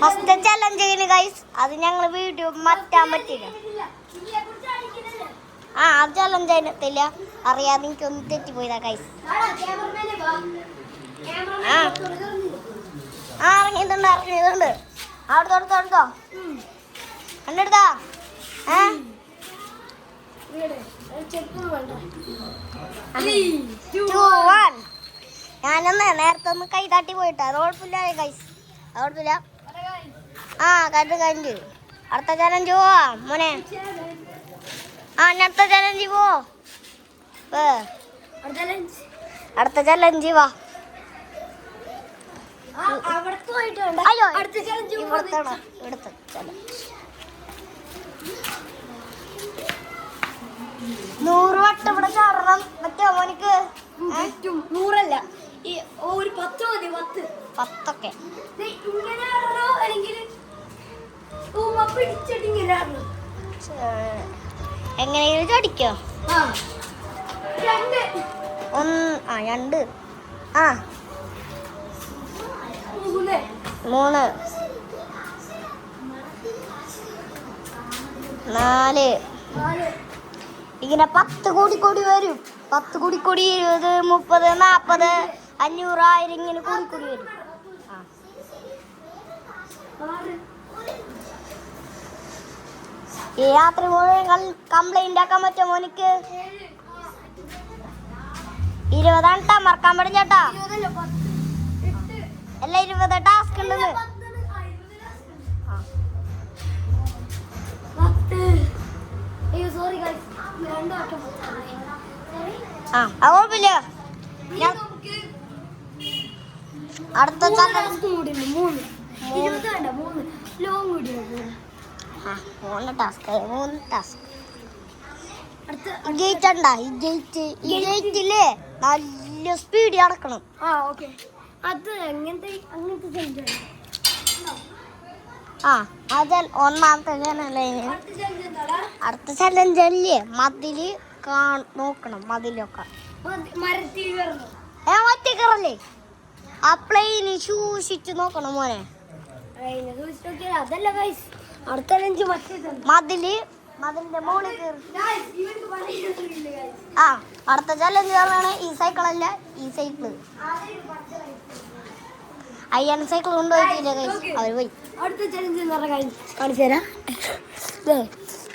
First ചലഞ്ചിന് guys അത് ഞങ്ങൾ video മാറ്റാൻ പറ്റില്ല. ആ അത് ചലഞ്ച് അതിനകത്തില്ല, അറിയാതെ എനിക്കൊന്ന് തെറ്റിപ്പോയതാ ഗൈസ്. ഇറങ്ങിയതുണ്ട് അവിടെ തൊടുത്തോ കണ്ടെടുത്താ. ഞാനൊന്ന് നേരത്തെ ഒന്ന് കൈ തട്ടി പോയിട്ട് അത് കുഴപ്പമില്ല ഗൈസ്, അത് കുഴപ്പമില്ല. കഴിഞ്ഞു. അടുത്ത ചലഞ്ച് പോവാ മോനെ. അടുത്ത ചലഞ്ച് അടുത്ത ചലഞ്ച് വാ. അയ്യോ ഇവിടുത്തെ ചലഞ്ച് 100 വട്ടം ഇവിടെ ചാടണം. മറ്റോ മോനിക്ക് 100അല്ല, ഈ ഒരു 10 മതി. 10 എങ്ങനെയെങ്കിലും ചടിക്കോ? 2 3 4 ഇങ്ങനെ 10 കൂടി വരും. 10 കൂടി 20 30 40 500 1000 ഇങ്ങനെ കൂടി വരും. ഈ രാത്രി മുഴുവൻ കംപ്ലൈന്റ് ആക്കാൻ പറ്റുമോ മോനിക്ക്? 20 മറക്കാൻ പാടില്ല ചേട്ടാ. അല്ല 20 ടാസ്ക് ഉണ്ടെന്ന്. കുഴപ്പമില്ല. അടുത്ത ഗേറ്റില് നല്ല സ്പീഡിൽ നടക്കണം. അത് ഒന്നാമത്തെ ചലഞ്ച്. അടുത്ത ചലഞ്ച് അല്ലേ മതില് നോക്കണം. മതിലൊക്കെ ഒറ്റക്കറല്ലേ ആ പ്ലെയിന് സൂക്ഷിച്ചു നോക്കണം മോനെ. മതിലിന്റെ മുകളിൽ അടുത്ത ചലഞ്ച് പറഞ്ഞാണ് ഈ സൈക്കിളല്ല, ഈ സൈക്കിള്. അയ്യാണ് സൈക്കിൾ കൊണ്ടുപോയിട്ടില്ല അവര് പോയി. അടുത്ത ചലഞ്ച് കാണിച്ചു തരാം.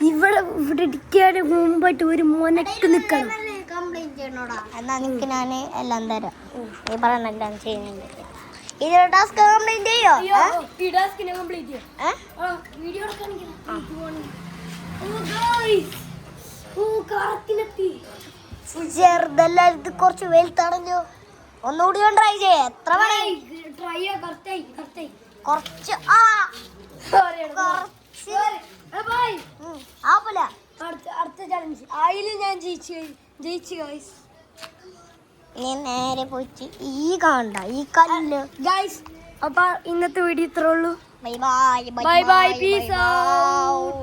ഇവിടെ ഇടിക്കാന് മുമ്പായിട്ട് ഒരു മോനക്ക് നിക്കണം. കംപ്ലൈന്റ് ചെയ്യണോടാ. എന്നാ നിനക്ക് ഞാൻ എല്ലാം തരാം. ഈ പറയണ എല്ലാം ചെയ്യുന്നുണ്ട്. ഇതിന്റെ ടാസ്ക് കംപ്ലീറ്റ് ചെയ്യോ? ചെറുതല്ല, ഇത് കുറച്ച് വലുതാണല്ലോ. ഒന്നുകൂടി ട്രൈ ചെയ്യേ. എത്ര കുറച്ച് അടുത്ത ചലഞ്ച് അതിൽ ഞാൻ ജയിച്ചു ഗൈസ്. നേരെ പോയിട്ട് ഈ കാണണ്ട ഈ കല്ല് ഗൈസ്. അപ്പൊ ഇന്നത്തെ വീഡിയോ ഇത്രേ ഉള്ളൂ. Bye bye. Peace out.